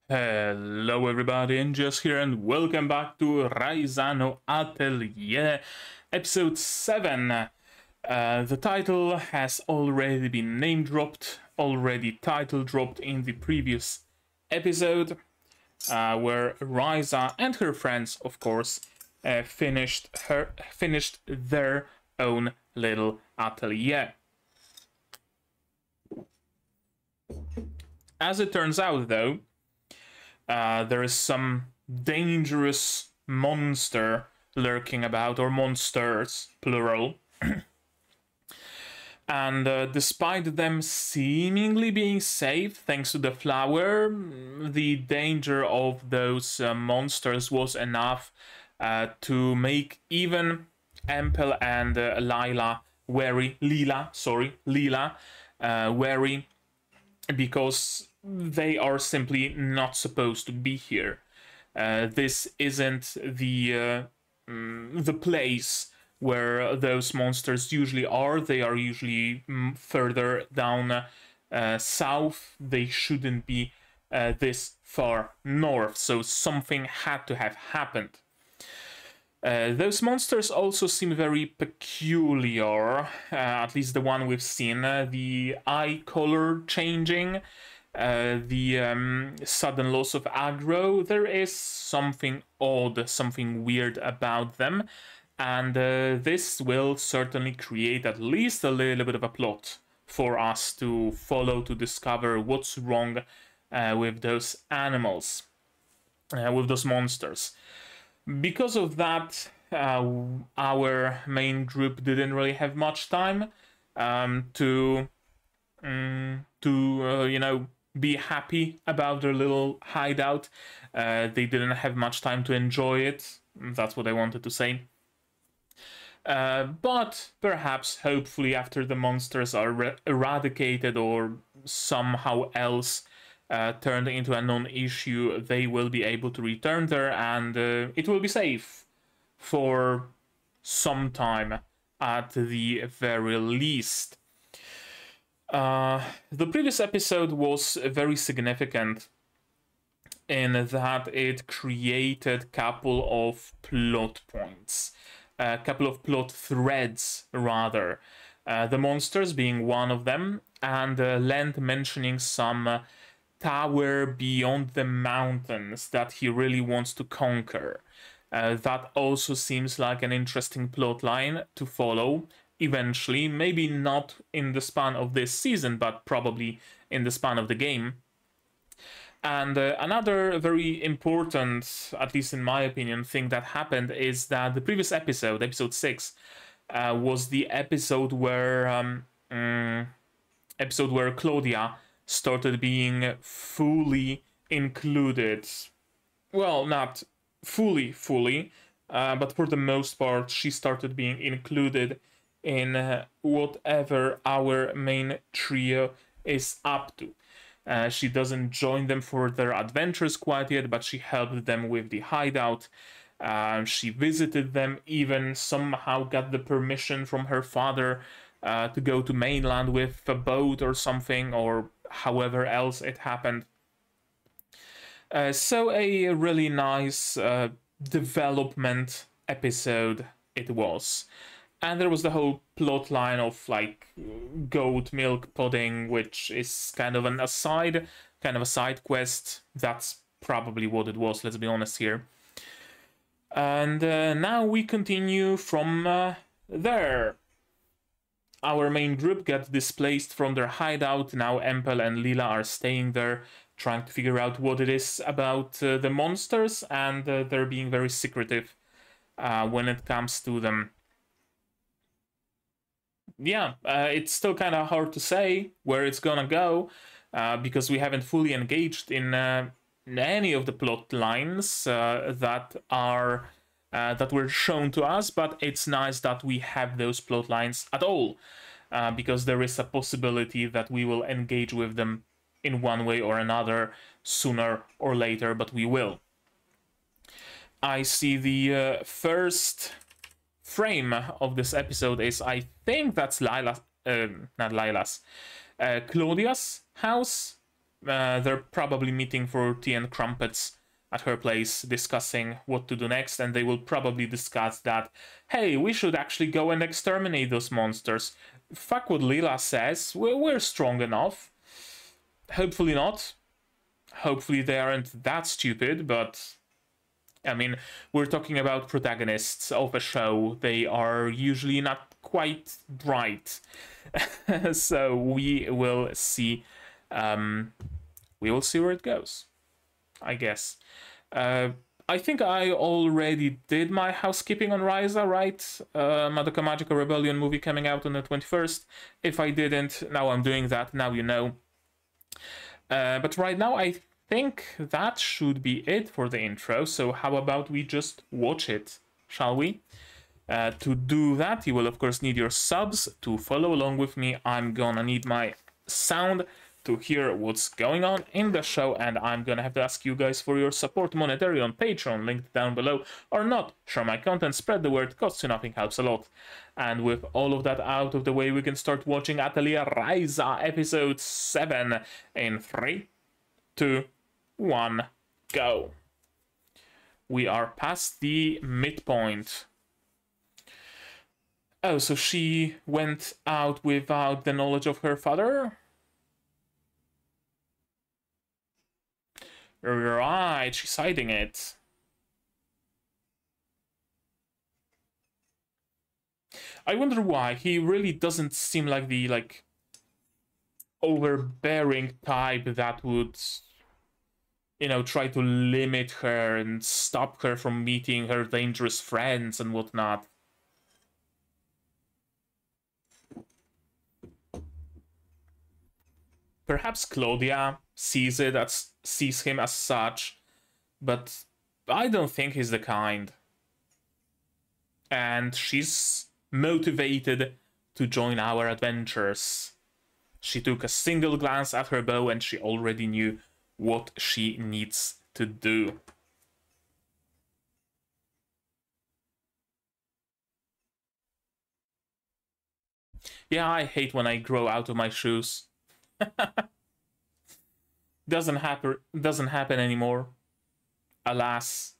Hello everybody, and just here, and welcome back to Ryza no Atelier, episode 7. The title has already been name dropped, already title dropped in the previous episode, where Ryza and her friends, of course, finished their own little atelier. As it turns out, though, there is some dangerous monster lurking about, or monsters, plural. And despite them seemingly being safe thanks to the flower, the danger of those monsters was enough to make even Empel and Lila wary, wary, because they are simply not supposed to be here. This isn't the place where those monsters usually are. They are usually further down south. They shouldn't be this far north, so something had to have happened. Those monsters also seem very peculiar, at least the one we've seen. The eye color changing, the sudden loss of aggro. There is something odd, something weird about them, and this will certainly create at least a little bit of a plot for us to follow to discover what's wrong with those animals, with those monsters. Because of that, our main group didn't really have much time to be happy about their little hideout. They didn't have much time to enjoy it. That's what I wanted to say. But perhaps, hopefully, after the monsters are eradicated or somehow else turned into a non-issue, they will be able to return there, and it will be safe for some time at the very least. The previous episode was very significant in that it created a couple of plot points, a couple of plot threads rather. The monsters being one of them, and Lent mentioning some tower beyond the mountains that he really wants to conquer. That also seems like an interesting plot line to follow eventually, maybe not in the span of this season, but probably in the span of the game. And another very important, at least in my opinion, thing that happened is that the previous episode, episode 6, was the episode where Claudia started being fully included. Well, not fully, but for the most part, she started being included in whatever our main trio is up to. She doesn't join them for their adventures quite yet, but she helped them with the hideout. She visited them, even somehow got the permission from her father to go to mainland with a boat or something, or however else it happened. So a really nice development episode it was. And there was the whole plot line of like goat milk pudding, which is kind of a side quest. That's probably what it was, let's be honest here. And now we continue from there. Our main group got displaced from their hideout. Now Empel and Lila are staying there, trying to figure out what it is about the monsters, and they're being very secretive when it comes to them. Yeah, it's still kind of hard to say where it's gonna go, because we haven't fully engaged in any of the plot lines that were shown to us, but it's nice that we have those plot lines at all, because there is a possibility that we will engage with them in one way or another sooner or later, but we will. I see the first frame of this episode is, I think that's Claudia's house. They're probably meeting for tea and crumpets at her place, discussing what to do next, and they will probably discuss that, hey, we should actually go and exterminate those monsters. Fuck what Lila says, we're strong enough. Hopefully not. Hopefully they aren't that stupid, but I mean, we're talking about protagonists of a show. They are usually not quite bright. So we will see. We will see where it goes, I guess. I think I already did my housekeeping on Ryza, right? Madoka Magica Rebellion movie coming out on the 21st. If I didn't, now I'm doing that. Now you know. But right now, I think that should be it for the intro. So how about we just watch it, shall we? To do that, you will of course need your subs to follow along with me. I'm gonna need my sound to hear what's going on in the show, and I'm gonna have to ask you guys for your support monetary on Patreon, linked down below, or not. Share my content, spread the word, costs you nothing, helps a lot. And with all of that out of the way, we can start watching Atelier Ryza episode 7 in 3, 2, 1, go. We are past the midpoint. Oh, so she went out without the knowledge of her father? Right, she's hiding it. I wonder why. He really doesn't seem like the, overbearing type that would, you know, try to limit her and stop her from meeting her dangerous friends and whatnot. Perhaps Claudia sees him as such, but I don't think he's the kind. And she's motivated to join our adventures. She took a single glance at her bow and she already knew what she needs to do. Yeah, I hate when I grow out of my shoes. Doesn't happen anymore. Alas.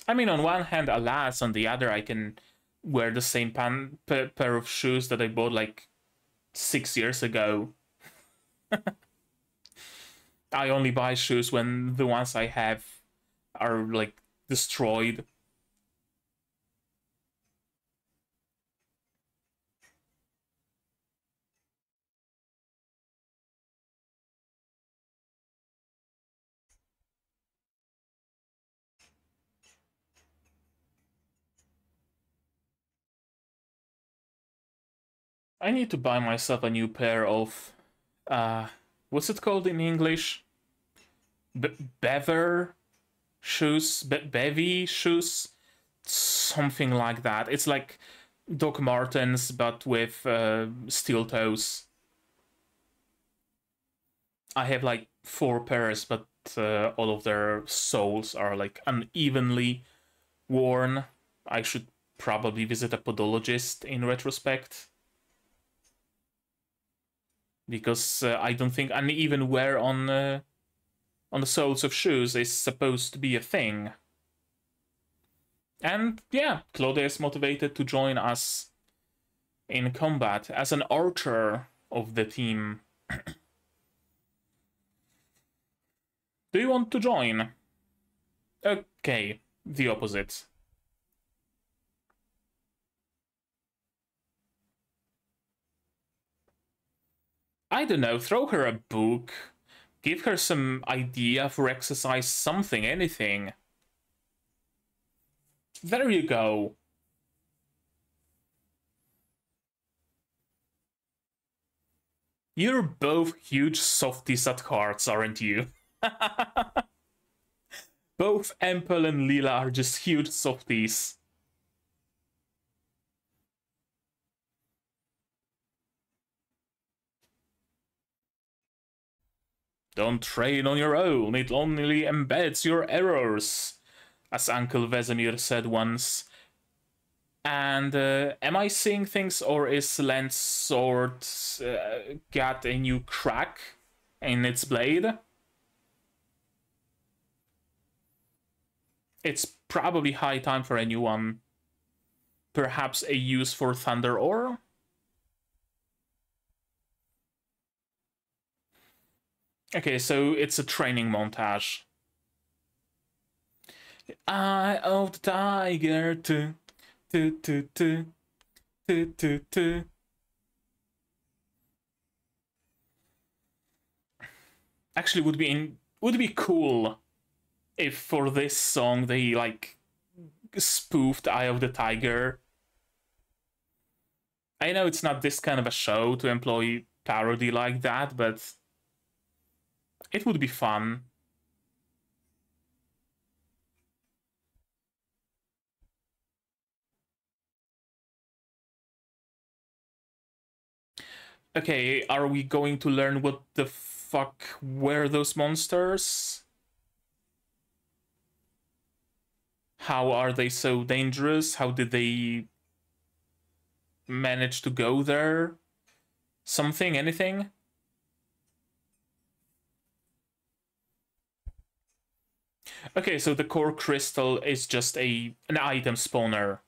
I mean, on one hand, alas, on the other, I can wear the same pair of shoes that I bought like 6 years ago. I only buy shoes when the ones I have are like destroyed. I need to buy myself a new pair of, what's it called in English? Bever shoes? Bevy shoes? Something like that. It's like Doc Martens, but with steel toes. I have like 4 pairs, but all of their soles are like unevenly worn. I should probably visit a podologist in retrospect. Because I don't think uneven wear on the soles of shoes is supposed to be a thing. And yeah, Claudia is motivated to join us in combat as an archer of the team. Do you want to join? Okay, the opposite. I don't know, throw her a book, give her some idea for exercise, something, anything. There you go. You're both huge softies at hearts, aren't you? Both Empel and Lila are just huge softies. Don't train on your own, it only embeds your errors, as Uncle Vesemir said once. And am I seeing things, or is Lent's sword got a new crack in its blade? It's probably high time for a new one. Perhaps a use for Thunder Ore? Okay, so it's a training montage. Eye of the tiger, tu, tu, tu, tu, tu, tu, tu. Actually, would be cool if for this song they like spoofed Eye of the Tiger. I know it's not this kind of a show to employ parody like that, but it would be fun. Okay, are we going to learn what the fuck were those monsters? How are they so dangerous? How did they manage to go there? Something? Anything? Okay, so the core crystal is just an item spawner.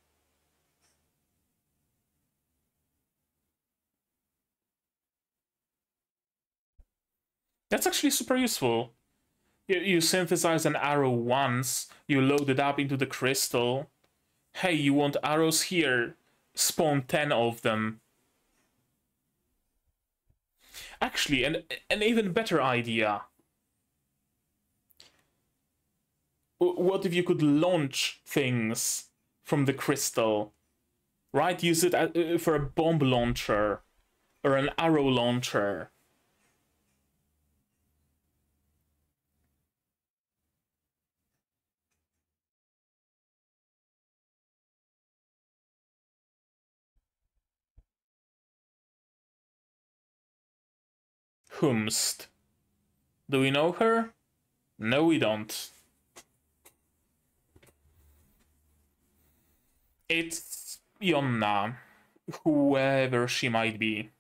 That's actually super useful. You synthesize an arrow once, you load it up into the crystal. Hey, you want arrows here? Spawn 10 of them. Actually, an even better idea. What if you could launch things from the crystal? Right? Use it for a bomb launcher or an arrow launcher. Whomst. Do we know her? No, we don't. It's Yonna, whoever she might be.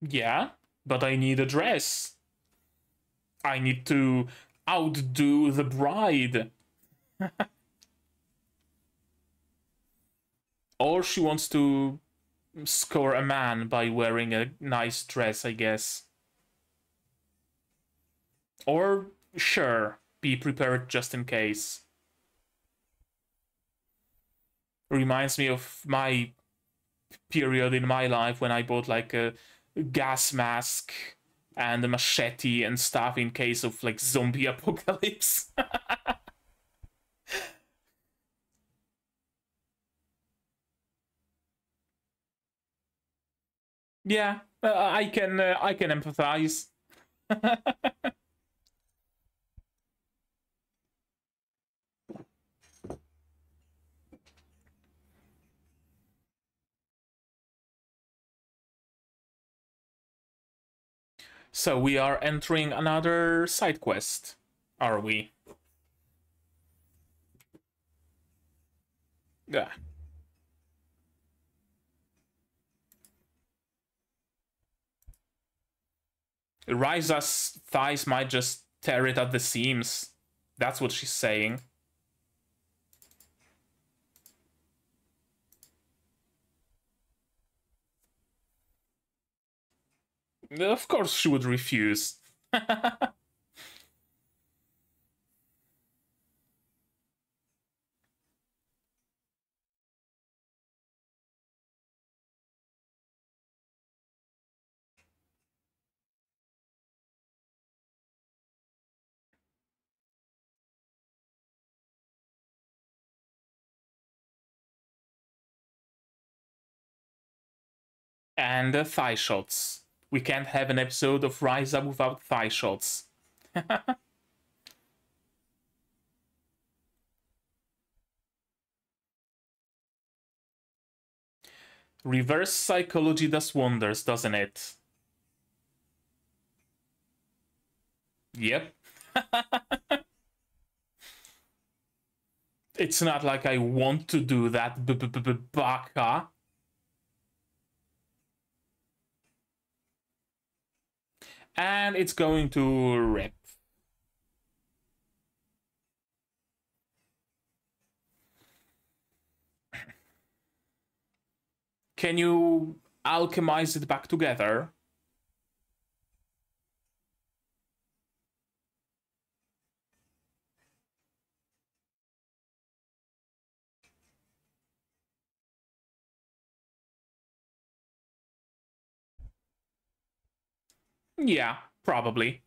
Yeah, but I need a dress. I need to outdo the bride. Or she wants to score a man by wearing a nice dress, I guess. Or, sure, be prepared just in case. Reminds me of my period in my life when I bought like a gas mask and a machete and stuff in case of like zombie apocalypse. Yeah, I can empathize. So we are entering another side quest, are we? Yeah. Ryza's thighs might just tear it at the seams. That's what she's saying. Of course she would refuse. And thigh shots. We can't have an episode of Ryza without thigh shots. Reverse psychology does wonders, doesn't it? Yep. It's not like I want to do that, baka. And it's going to rip. Can you alchemize it back together? Yeah, probably.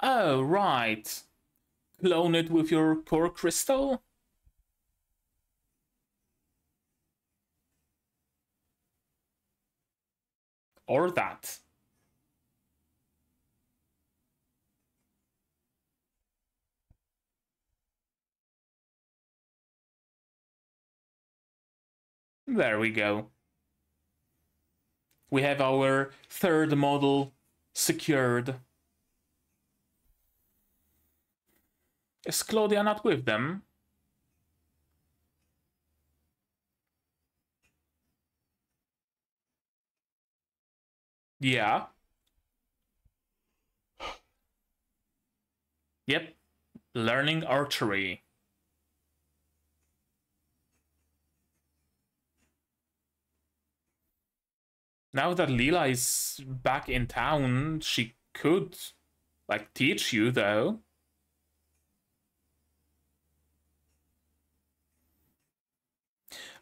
Oh, right. Clone it with your core crystal? Or that. There we go. We have our third model secured. Is Claudia not with them? Yeah. Yep. Learning archery. Now that Leela is back in town, she could, like, teach you, though.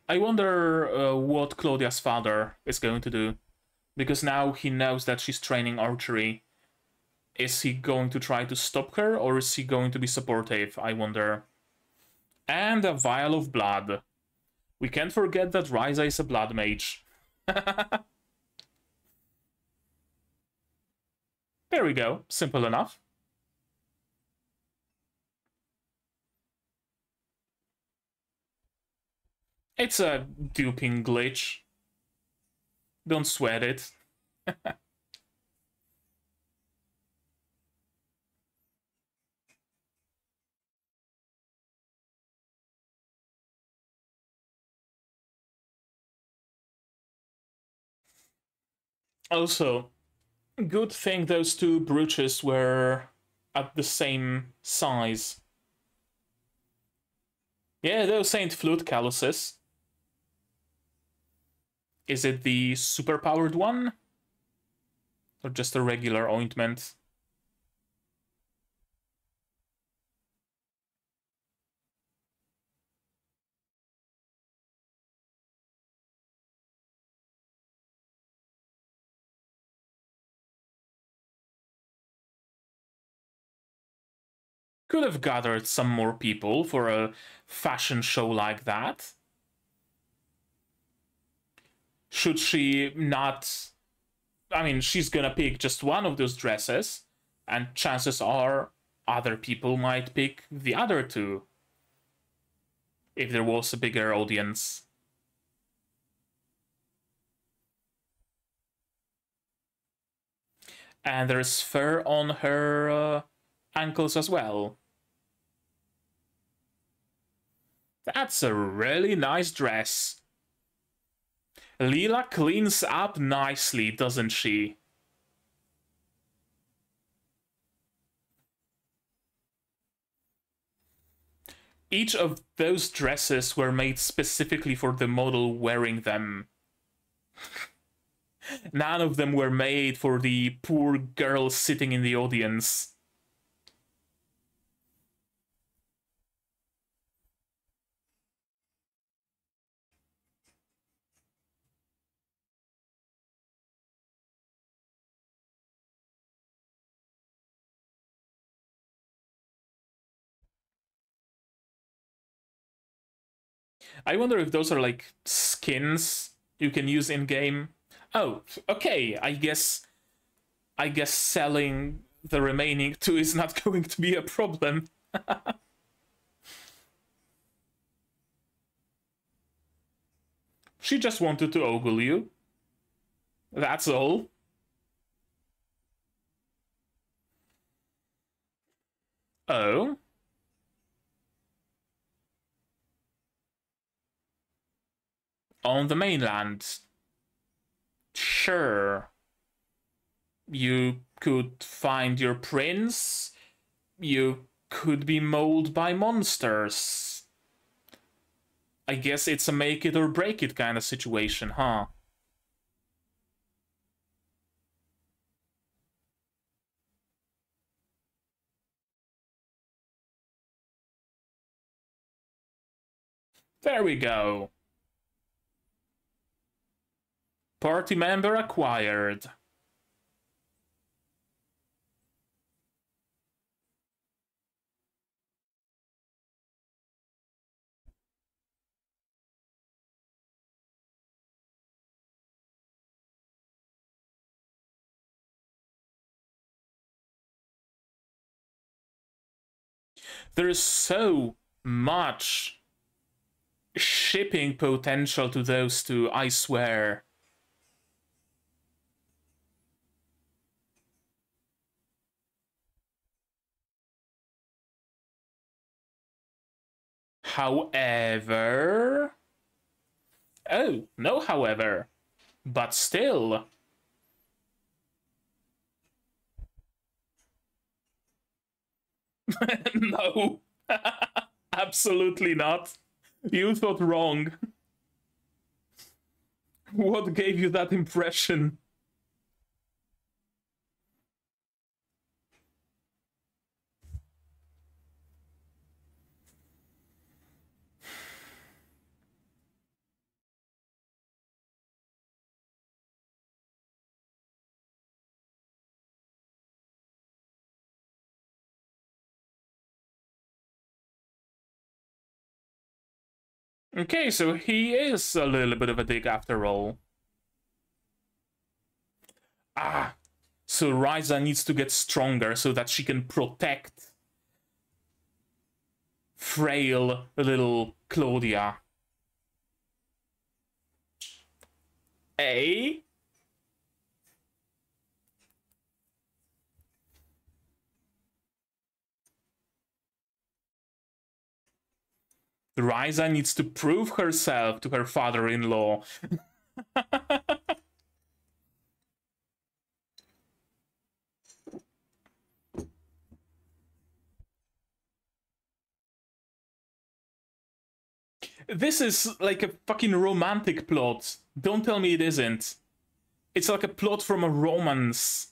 I wonder what Claudia's father is going to do. Because now he knows that she's training archery. Is he going to try to stop her, or is he going to be supportive? I wonder. And a vial of blood. We can't forget that Ryza is a blood mage. There we go. Simple enough. It's a duping glitch. Don't sweat it. Also, good thing those two brooches were at the same size. Yeah, those ain't flute calluses. Is it the superpowered one? Or just a regular ointment? Could have gathered some more people for a fashion show like that. Should she not... I mean, she's gonna pick just one of those dresses, and chances are other people might pick the other two. If there was a bigger audience. And there's fur on her ankles as well. That's a really nice dress. Leela cleans up nicely, doesn't she? Each of those dresses were made specifically for the model wearing them. None of them were made for the poor girl sitting in the audience. I wonder if those are like skins you can use in game. Oh, okay. I guess selling the remaining two is not going to be a problem. She just wanted to ogle you. That's all. Oh? On the mainland. Sure. You could find your prince. You could be mauled by monsters. I guess it's a make it or break it kind of situation, huh? There we go. Party member acquired. There's so much shipping potential to those two, I swear. However... Oh, no however. But still... No. Absolutely not. You thought wrong. What gave you that impression? Okay, so he is a little bit of a dick after all. Ah, so Ryza needs to get stronger so that she can protect frail little Claudia. Eh? Ryza needs to prove herself to her father-in-law. This is like a fucking romantic plot. Don't tell me it isn't. It's like a plot from a romance,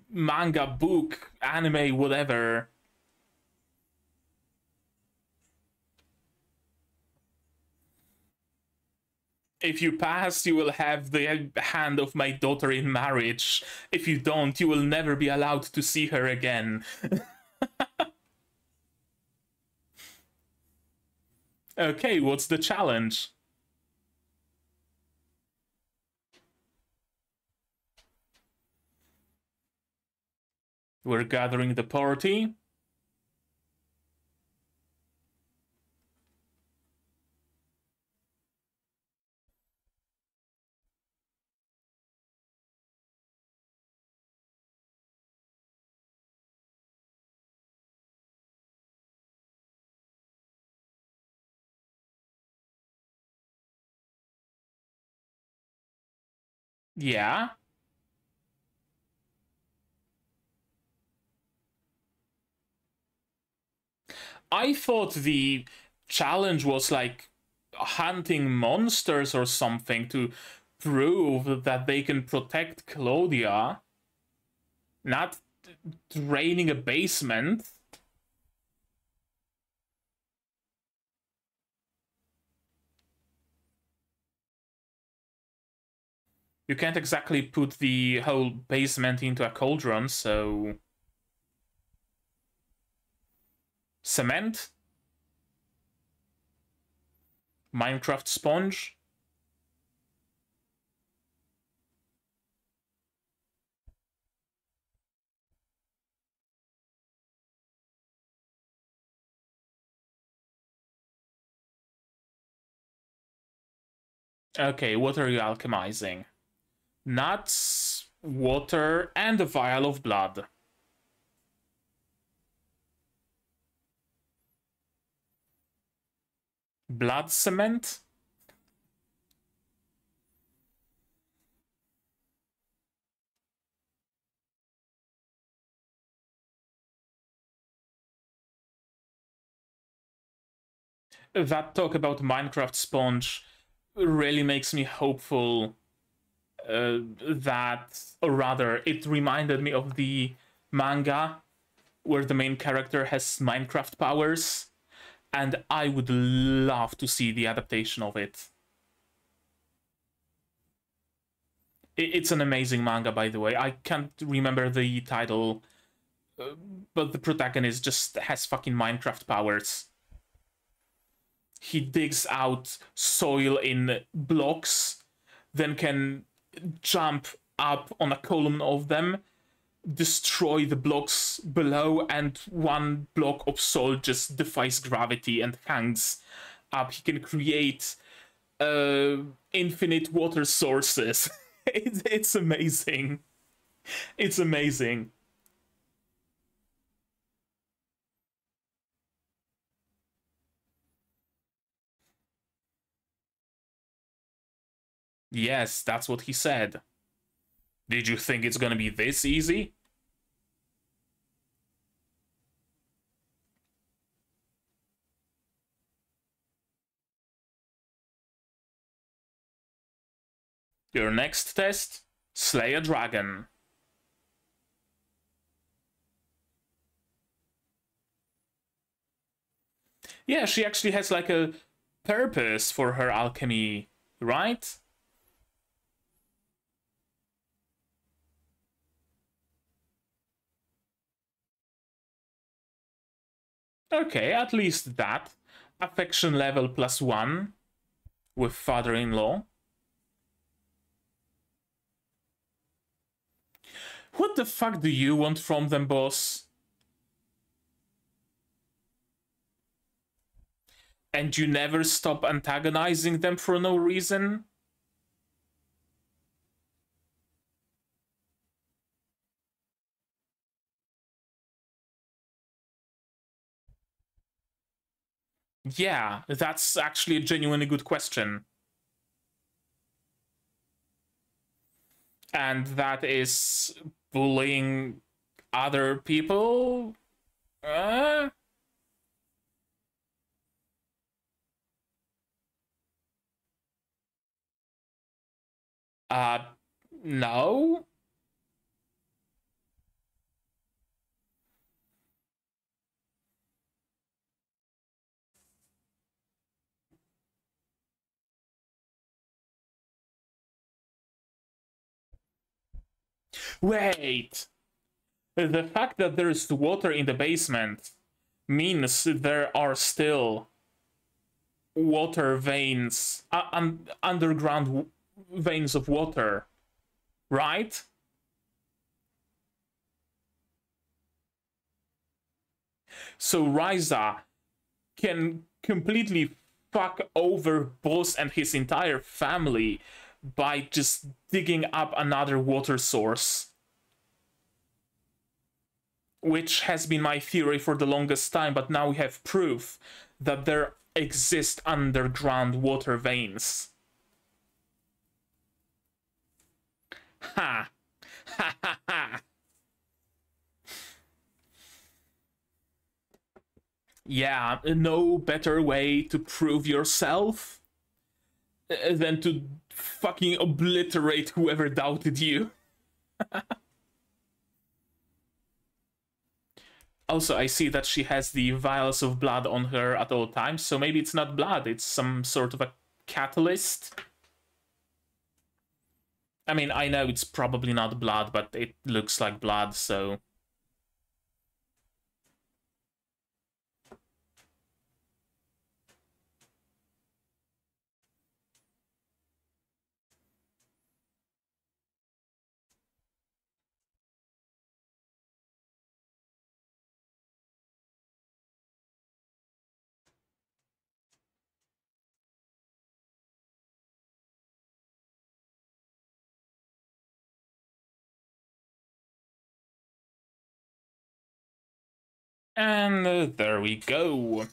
manga, book, anime, whatever. If you pass, you will have the hand of my daughter in marriage. If you don't, you will never be allowed to see her again. Okay, what's the challenge? We're gathering the party. Yeah. I thought the challenge was like hunting monsters or something to prove that they can protect Claudia, not draining a basement. You can't exactly put the whole basement into a cauldron, so... Cement? Minecraft sponge? Okay, what are you alchemizing? Nuts, water, and a vial of blood. Blood cement? That talk about Minecraft Sponge really makes me hopeful that, or rather, it reminded me of the manga where the main character has Minecraft powers, and I would love to see the adaptation of it. It's an amazing manga, by the way. I can't remember the title, but the protagonist just has fucking Minecraft powers. He digs out soil in blocks, then can jump up on a column of them, destroy the blocks below, and one block of soil just defies gravity and hangs up. He can create infinite water sources. It's amazing. It's amazing. Yes, that's what he said. Did you think it's gonna be this easy? Your next test? Slay a dragon. Yeah, she actually has like a purpose for her alchemy, right? Okay, at least that. Affection level +1 with father-in-law. What the fuck do you want from them, boss? And you never stop antagonizing them for no reason? Yeah, that's actually a genuinely good question. And that is bullying other people? Uh, uh no? Wait! The fact that there's water in the basement means there are still water veins, underground veins of water, right? So Ryza can completely fuck over Boss and his entire family by just digging up another water source. Which has been my theory for the longest time, but now we have proof that there exist underground water veins. Ha! Ha ha ha! Yeah, no better way to prove yourself than to fucking obliterate whoever doubted you. Also, I see that she has the vials of blood on her at all times, so maybe it's not blood, it's some sort of a catalyst. I mean, I know it's probably not blood, but it looks like blood, so... And there we go.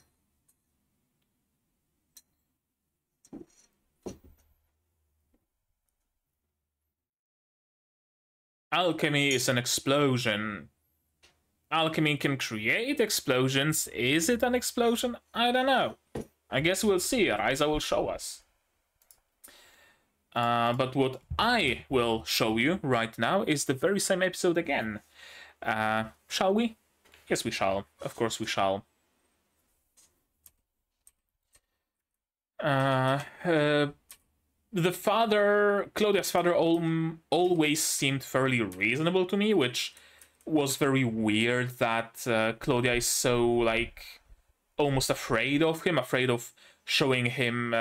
Alchemy is an explosion. Alchemy can create explosions. Is it an explosion? I don't know. I guess we'll see. Ryza will show us. But what I will show you right now is the very same episode again. Shall we? Yes, we shall. Of course we shall. The father, Claudia's father, always seemed fairly reasonable to me, which was very weird that Claudia is so, like, almost afraid of him, afraid of showing him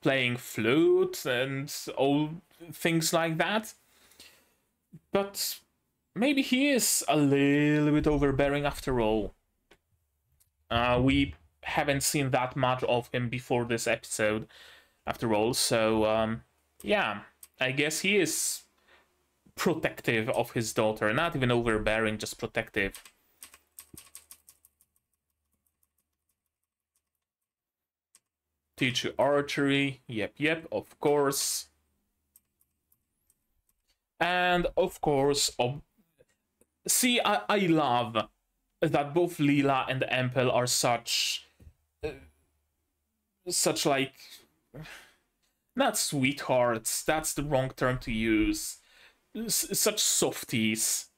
playing flute and all things like that. But maybe he is a little bit overbearing after all. We haven't seen that much of him before this episode, after all, so yeah, I guess he is protective of his daughter, not even overbearing, just protective. Teach you archery, yep, of course. And of course, see, I love that both Leela and Empel are such like, not sweethearts, that's the wrong term to use, such softies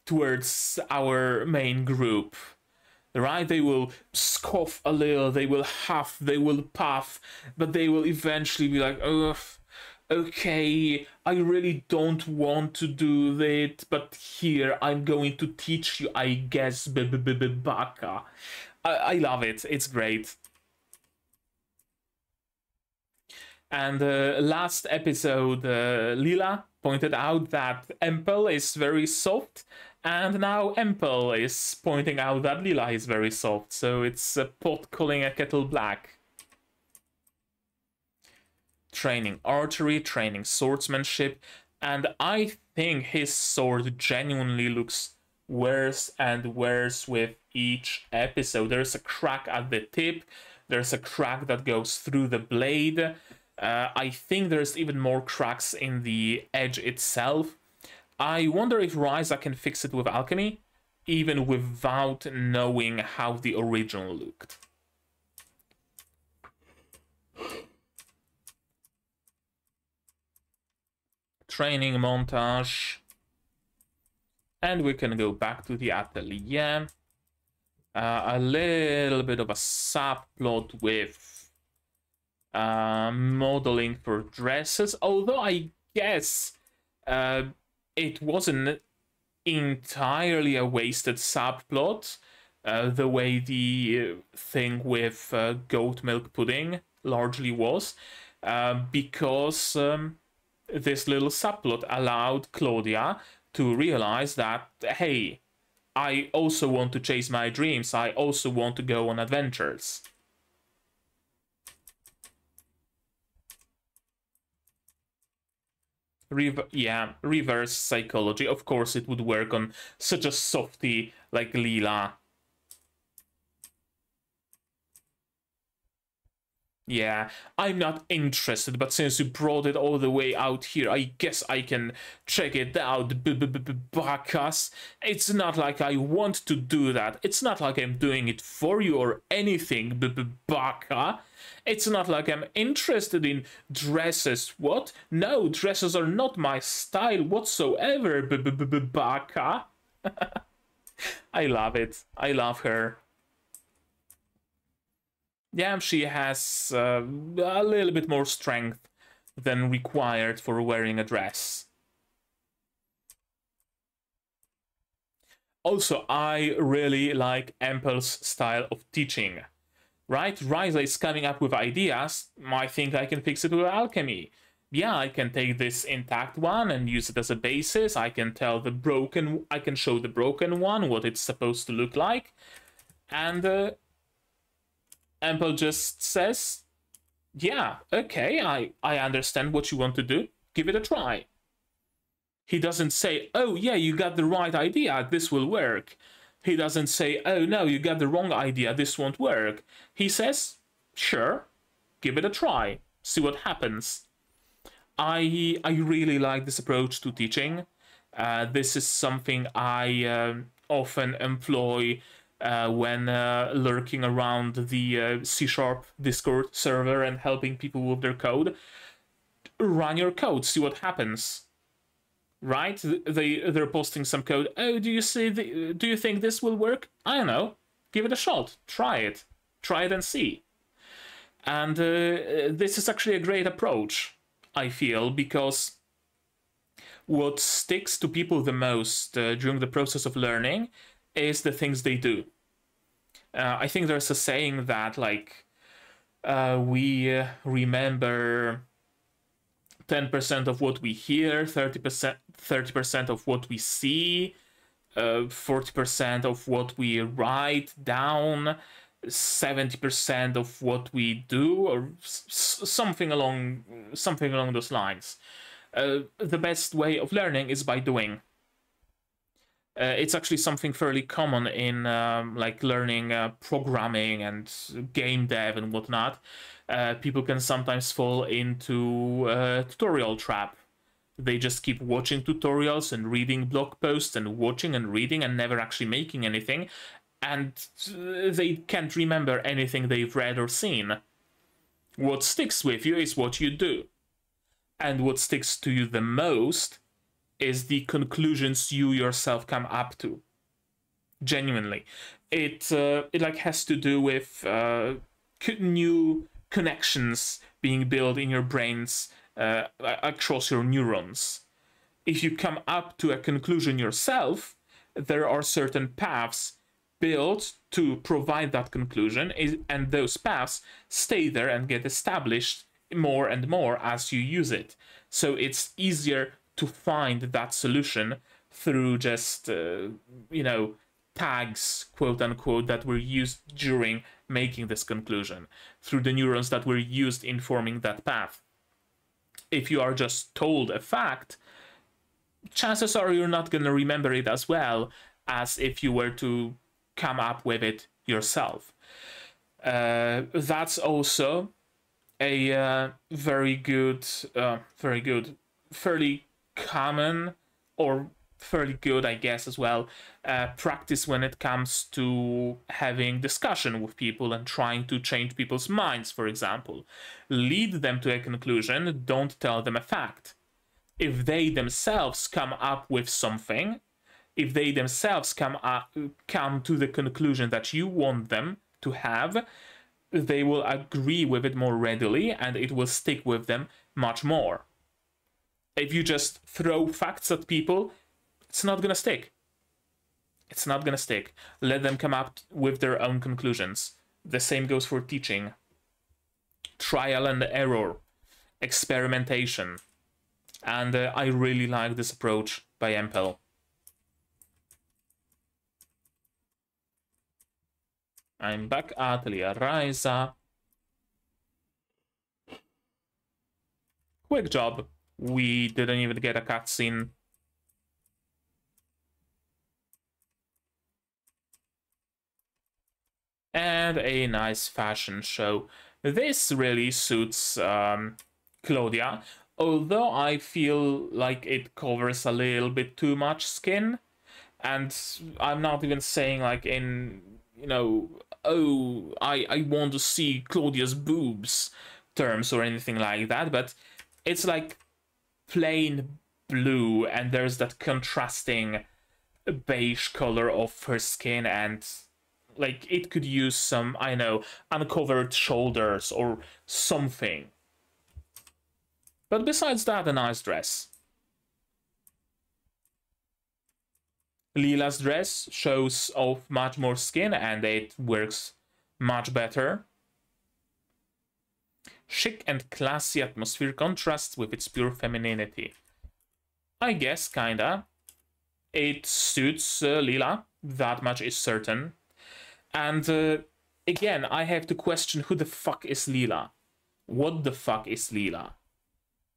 towards our main group, right? They will scoff a little, they will huff, they will puff, but they will eventually be like, ugh, okay, I really don't want to do it, but here, I'm going to teach you, I guess, baka. I love it, it's great. And last episode, Leela pointed out that Empel is very soft, and now Empel is pointing out that Leela is very soft, so it's a pot calling a kettle black. Training archery, training swordsmanship, and I think his sword genuinely looks worse and worse with each episode. There's a crack at the tip, there's a crack that goes through the blade. I think there's even more cracks in the edge itself. I wonder if Ryza can fix it with alchemy, even without knowing how the original looked. Training montage. And we can go back to the atelier. A little bit of a subplot with modeling for dresses, although I guess it wasn't entirely a wasted subplot, the way the thing with goat milk pudding largely was, because this little subplot allowed Claudia to realize that, hey, I also want to chase my dreams, I also want to go on adventures. Reverse psychology. Of course it would work on such a softie like Leela. Yeah, I'm not interested, but since you brought it all the way out here, I guess I can check it out, Bacchus. It's not like I want to do that. It's not like I'm doing it for you or anything, Bacca. It's not like I'm interested in dresses. What? No, dresses are not my style whatsoever, Bacca. I love it. I love her. Yeah, she has a little bit more strength than required for wearing a dress. Also, I really like Empel's style of teaching, right? Ryza is coming up with ideas. I think I can fix it with alchemy. Yeah, I can take this intact one and use it as a basis. I can show the broken one, what it's supposed to look like. And Empel just says, yeah, okay, I understand what you want to do. Give it a try. He doesn't say, oh yeah, you got the right idea, this will work. He doesn't say, oh no, you got the wrong idea, this won't work. He says, sure, give it a try, see what happens. I really like this approach to teaching. This is something I often employ when lurking around the C# Discord server and helping people with their code. Run your code, see what happens. Right? They're posting some code. Oh, do you think this will work? I don't know. Give it a shot. Try it and see. And this is actually a great approach, I feel, because what sticks to people the most during the process of learning is the things they do. I think there's a saying that, like, we remember 10% of what we hear, 30% of what we see, 40% of what we write down, 70% of what we do, or something along those lines. The best way of learning is by doing. It's actually something fairly common in like learning programming and game dev and whatnot. People can sometimes fall into a tutorial trap. They just keep watching tutorials and reading blog posts and watching and reading and never actually making anything, and they can't remember anything they've read or seen. What sticks with you is what you do, and what sticks to you the most is the conclusions you yourself come up to. Genuinely, it like has to do with new connections being built in your brains across your neurons. If you come up to a conclusion yourself, there are certain paths built to provide that conclusion, and those paths stay there and get established more and more as you use it. So it's easier to find that solution through just, tags, quote unquote, that were used during making this conclusion, through the neurons that were used in forming that path. If you are just told a fact, chances are you're not going to remember it as well as if you were to come up with it yourself. That's also a fairly common, or fairly good, I guess, as well, practice when it comes to having discussion with people and trying to change people's minds, for example. Lead them to a conclusion, don't tell them a fact. If they themselves come up with something, if they themselves come to the conclusion that you want them to have, they will agree with it more readily and it will stick with them much more. If you just throw facts at people, it's not gonna stick. It's not gonna stick. Let them come up with their own conclusions. The same goes for teaching. Trial and error, experimentation. And I really like this approach by Empel. I'm back at Atelier Ryza. Quick job. We didn't even get a cutscene. And a nice fashion show. This really suits Claudia, although I feel like it covers a little bit too much skin. And I'm not even saying like in, oh, I want to see Claudia's boobs terms or anything like that, but it's like plain blue and there's that contrasting beige color of her skin, and like it could use some, I know, uncovered shoulders or something. But besides that, a nice dress. Lila's dress shows off much more skin and it works much better. Chic and classy atmosphere contrasts with its pure femininity. I guess, kinda. It suits Lila, that much is certain. And again, I have to question who the fuck is Lila? What the fuck is Lila?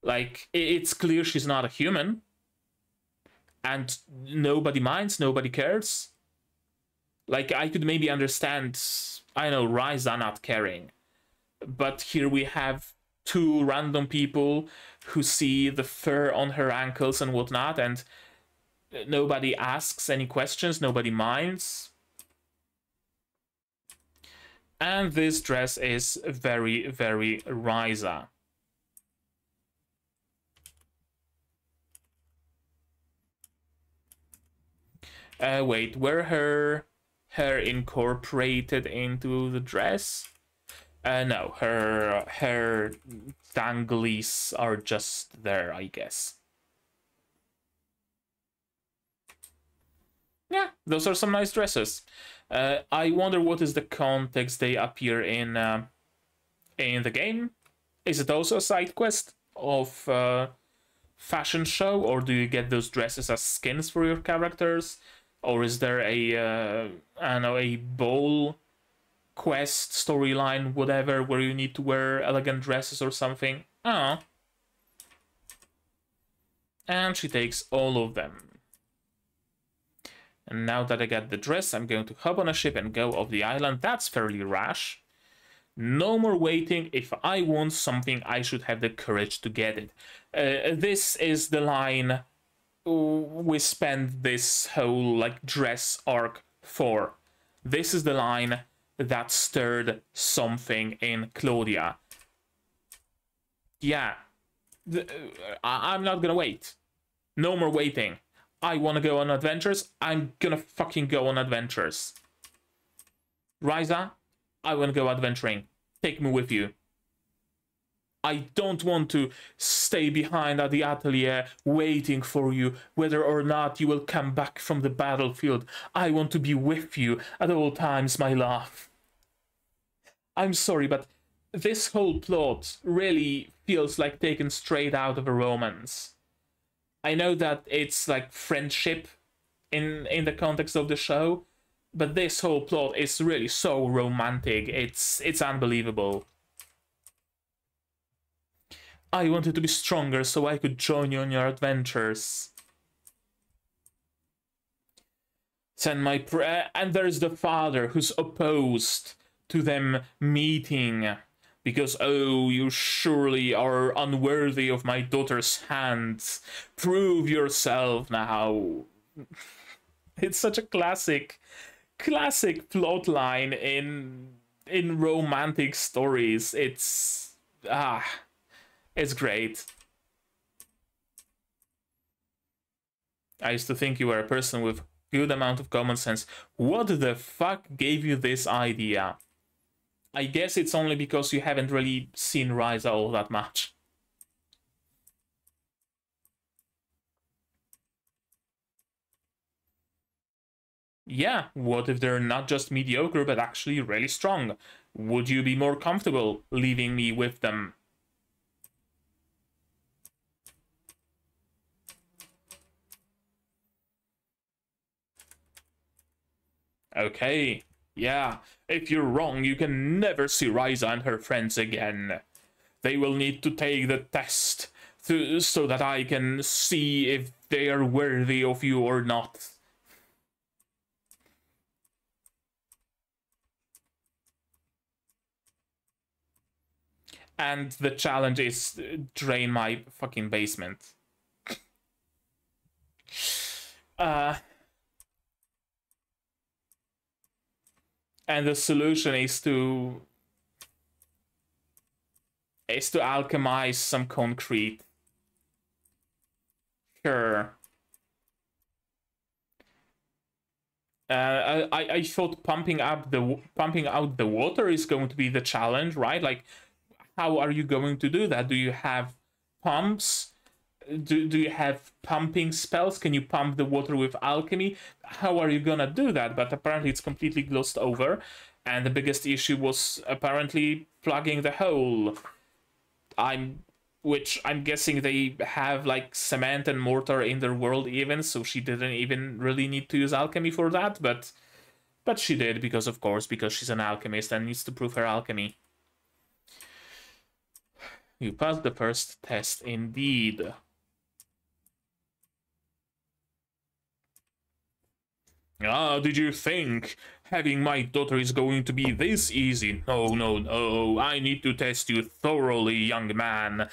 Like, it's clear she's not a human. And nobody minds, nobody cares. Like, I could maybe understand, I know, Ryza not caring. But here we have two random people who see the fur on her ankles and whatnot, and nobody asks any questions, nobody minds. And this dress is very, very Ryza. Wait, were her hair incorporated into the dress? No, her danglies are just there, I guess. Yeah, those are some nice dresses. I wonder what is the context they appear in the game. Is it also a side quest of fashion show, or do you get those dresses as skins for your characters, or is there a I don't know, a ball quest storyline, whatever, where you need to wear elegant dresses or something? Oh. And she takes all of them. And now that I got the dress, I'm going to hop on a ship and go off the island. That's fairly rash. No more waiting. If I want something, I should have the courage to get it. This is the line we spend this whole like dress arc for. This is the line that stirred something in Claudia. Yeah, I'm not gonna wait. No more waiting. I want to go on adventures. I'm gonna fucking go on adventures. Ryza, I want to go adventuring. Take me with you. I don't want to stay behind at the atelier waiting for you, whether or not you will come back from the battlefield. I want to be with you at all times, my love. I'm sorry, but this whole plot really feels like taken straight out of a romance. I know that it's like friendship in the context of the show, but this whole plot is really so romantic. It's unbelievable. I wanted to be stronger so I could join you on your adventures. Send my prayer, and there's the father who's opposed to them meeting because, oh, you surely are unworthy of my daughter's hands. Prove yourself now. It's such a classic plot line in romantic stories. It's great. I used to think you were a person with good amount of common sense. What the fuck gave you this idea? I guess it's only because you haven't really seen Ryza all that much. Yeah, what if they're not just mediocre but actually really strong? Would you be more comfortable leaving me with them? Okay, yeah, if you're wrong, you can never see Ryza and her friends again. They will need to take the test so that I can see if they are worthy of you or not. And the challenge is drain my fucking basement. And the solution is to alchemize some concrete. Sure. I thought pumping out the water is going to be the challenge, right? Like, how are you going to do that? Do you have pumps? Do you have pumping spells? Can you pump the water with alchemy? How are you gonna do that? But apparently it's completely glossed over, and the biggest issue was apparently plugging the hole. Which I'm guessing they have like cement and mortar in their world even, so she didn't even really need to use alchemy for that, but she did because she's an alchemist and needs to prove her alchemy. You passed the first test indeed. Ah, did you think having my daughter is going to be this easy? No, no, no. I need to test you thoroughly, young man.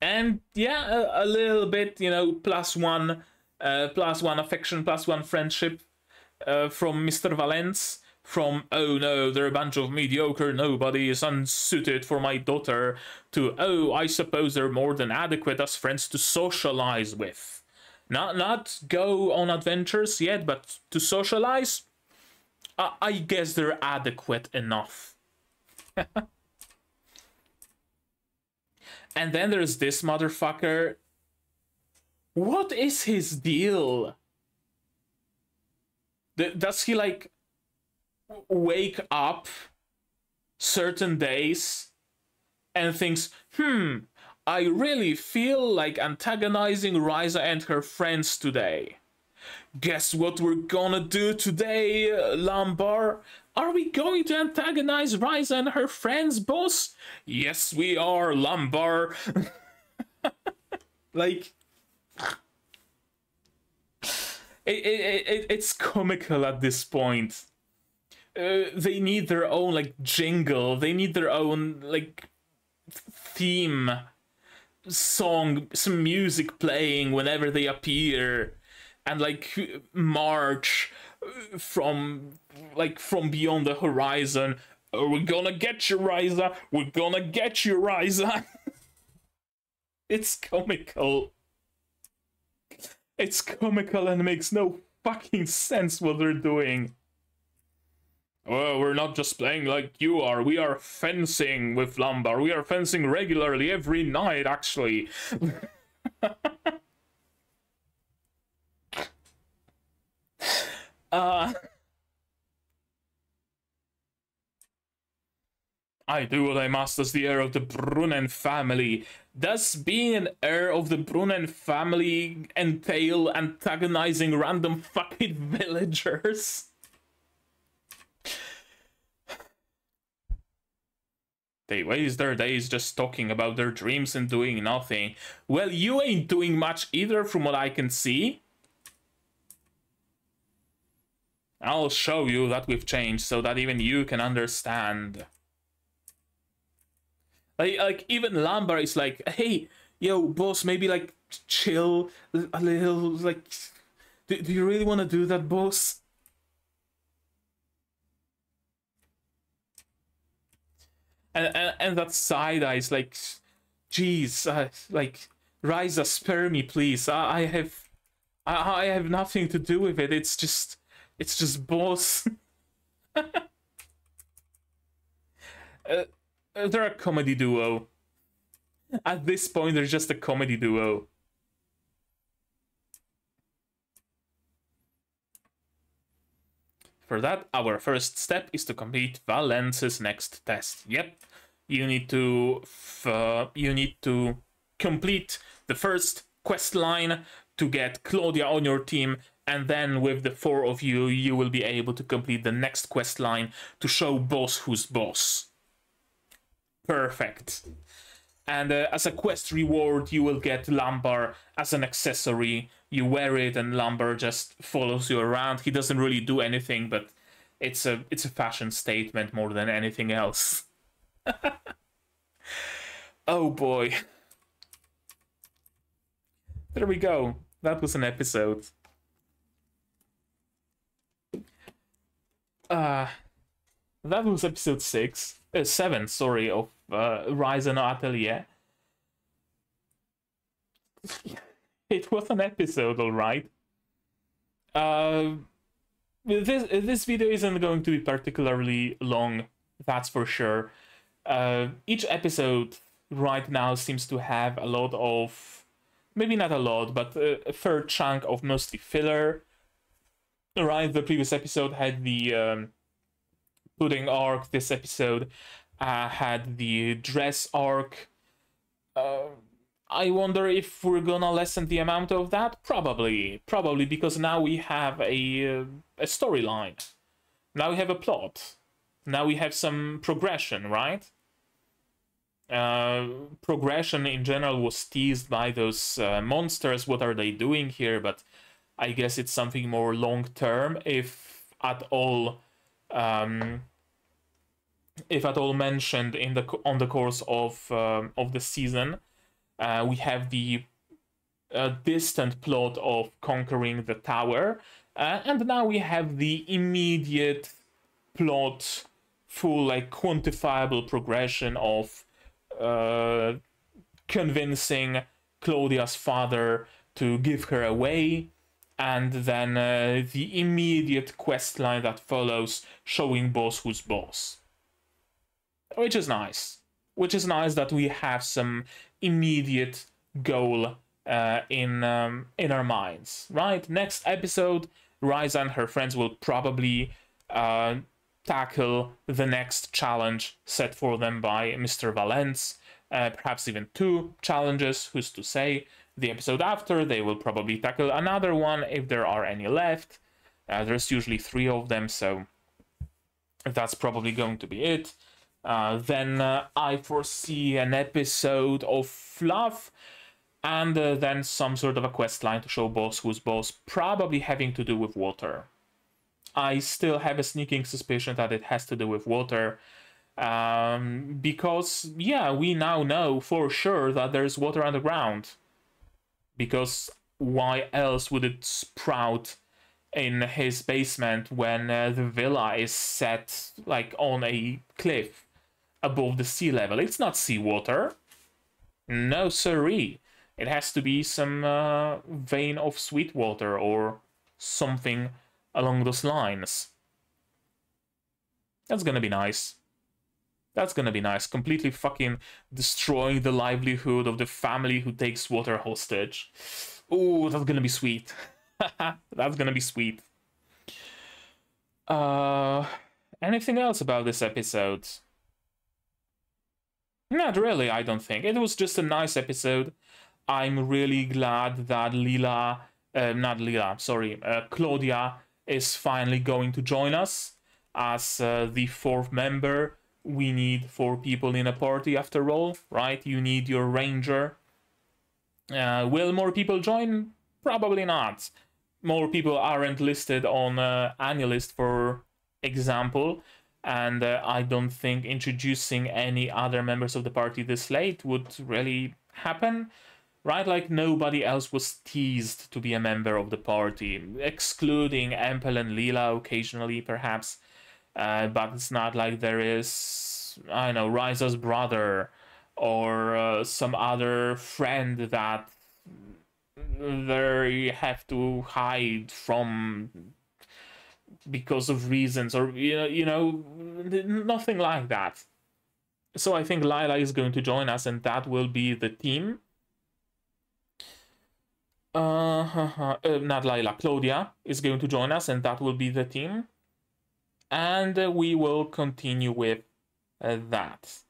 And yeah, a little bit, you know, +1 affection, +1 friendship from Mr. Valence. From, oh no, they're a bunch of mediocre nobodies unsuited for my daughter, to, oh, I suppose they're more than adequate as friends to socialize with. Not go on adventures yet, but to socialize, I guess they're adequate enough. And then there's this motherfucker. What is his deal? Does he, like, wake up certain days and thinks, I really feel like antagonizing Ryza and her friends today. Guess what we're gonna do today, Lambar? Are we going to antagonize Ryza and her friends, boss? Yes, we are, Lambar. Like, it's comical at this point. They need their own, like, jingle. They need their own, like, theme song, some music playing whenever they appear, and, like, march from beyond the horizon. Oh, we're gonna get you, Ryza. We're gonna get you, Ryza. It's comical. It's comical and makes no fucking sense what they're doing. Oh, we're not just playing like you are. We are fencing with Lambar. We are fencing regularly every night, actually. I do what I must as the heir of the Brunnen family. Does being an heir of the Brunnen family entail antagonizing random fucking villagers? They waste their days just talking about their dreams and doing nothing. Well, you ain't doing much either from what I can see. I'll show you that we've changed so that even you can understand. Like even Lambar is like, hey, yo, boss, maybe, like, chill a little, like, do you really want to do that, boss? And that side eye is like, geez, like, Ryza, spare me, please. I have nothing to do with it. It's just boss. They're a comedy duo. At this point, they're just a comedy duo. For that, our first step is to complete Valence's next test. Yep, you need to complete the first quest line to get Claudia on your team, and then with the 4 of you, you will be able to complete the next quest line to show boss who's boss. Perfect. And as a quest reward, you will get Lambar as an accessory. You wear it and Lambar just follows you around. He doesn't really do anything, but it's a fashion statement more than anything else. Oh boy. There we go. That was an episode. That was episode 7, sorry, of Ryza no Atelier. It was an episode, alright. This video isn't going to be particularly long, that's for sure. Each episode right now seems to have a lot of, maybe not a lot, but a fair chunk of mostly filler. Right, the previous episode had the pudding arc. This episode had the dress arc. I wonder if we're gonna lessen the amount of that. Probably, because now we have a storyline. Now we have a plot. Now we have some progression, right? progression in general was teased by those monsters. What are they doing here? But I guess it's something more long-term, if at all mentioned in on the course of the season. We have the distant plot of conquering the tower, and now we have the immediate plot, full, like, quantifiable progression of convincing Claudia's father to give her away, and then the immediate quest line that follows, showing boss who's boss. Which is nice. Which is nice that we have some immediate goal in our minds, right? Next episode, Ryza and her friends will probably tackle the next challenge set for them by Mr. Valence. Perhaps even 2 challenges, who's to say. The episode after, they will probably tackle another one, if there are any left. There's usually 3 of them, so that's probably going to be it. Then I foresee an episode of fluff, and then some sort of a quest line to show boss who's boss, probably having to do with water. I still have a sneaking suspicion that it has to do with water, because, yeah, we now know for sure that there's water underground. Because why else would it sprout in his basement when the villa is set, like, on a cliff above the sea level? It's not seawater. No siree. It has to be some vein of sweet water or something along those lines. That's gonna be nice. That's gonna be nice. Completely fucking destroying the livelihood of the family who takes water hostage. Ooh, that's gonna be sweet. That's gonna be sweet. Anything else about this episode? Not really, I don't think. It was just a nice episode. I'm really glad that Claudia is finally going to join us as the 4th member. We need 4 people in a party after all, right? You need your ranger. Will more people join? Probably not. More people aren't listed on AniList, for example, and I don't think introducing any other members of the party this late would really happen, right? Like, nobody else was teased to be a member of the party, excluding Empel and Leela occasionally, perhaps. But it's not like there is, I don't know, Ryza's brother or some other friend that they have to hide from because of reasons, or you know, nothing like that. So I think Lila is going to join us, and that will be the team. Not Lila, Claudia is going to join us, and that will be the team. And we will continue with that.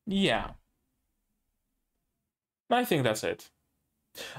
Yeah. I think that's it.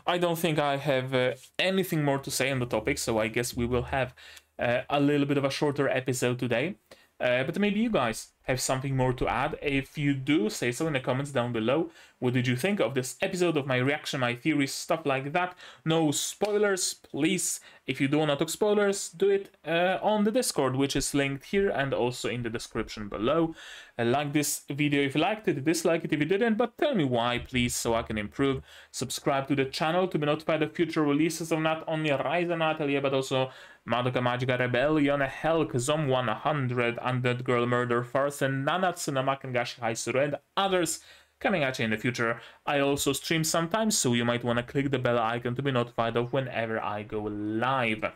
I don't think I have anything more to say on the topic, so I guess we will have a little bit of a shorter episode today. But maybe you guys have something more to add. If you do, say so in the comments down below. What did you think of this episode, of my reaction, my theories, stuff like that? No spoilers, please. If you don't want to talk spoilers, do it on the Discord, which is linked here and also in the description below. Like this video if you liked it, dislike it if you didn't, but tell me why, please, so I can improve. Subscribe to the channel to be notified of future releases of not only Ryza and Atelier, but also Madoka Magica Rebellion, Helk, Zom 100, Undead Girl Murder Farce, and Nanatsu no Makengashi Haisuru, and others coming at you in the future. I also stream sometimes, so you might want to click the bell icon to be notified of whenever I go live.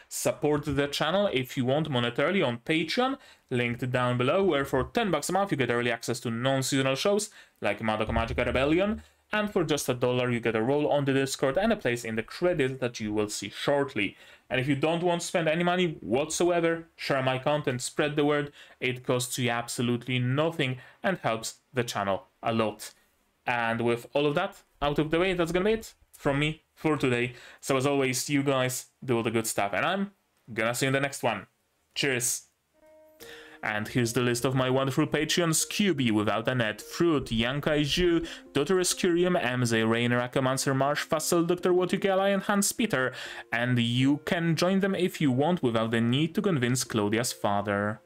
Support the channel if you want monetarily on Patreon, linked down below, where for $10 a month you get early access to non-seasonal shows like Madoka Magica Rebellion, and for just $1 you get a role on the Discord and a place in the credits that you will see shortly. And if you don't want to spend any money whatsoever, share my content, spread the word. It costs you absolutely nothing and helps the channel a lot. And with all of that out of the way, that's gonna be it from me for today. So as always, you guys do all the good stuff, and I'm gonna see you in the next one. Cheers. And here's the list of my wonderful Patreons: QB Without a Net, Fruit, Yankai Ju, Dr. Escurium, MZ, Rainer, Akamancer, Marsh, Fassel, Dr. Wotukela, and Hans Peter. And you can join them if you want without the need to convince Claudia's father.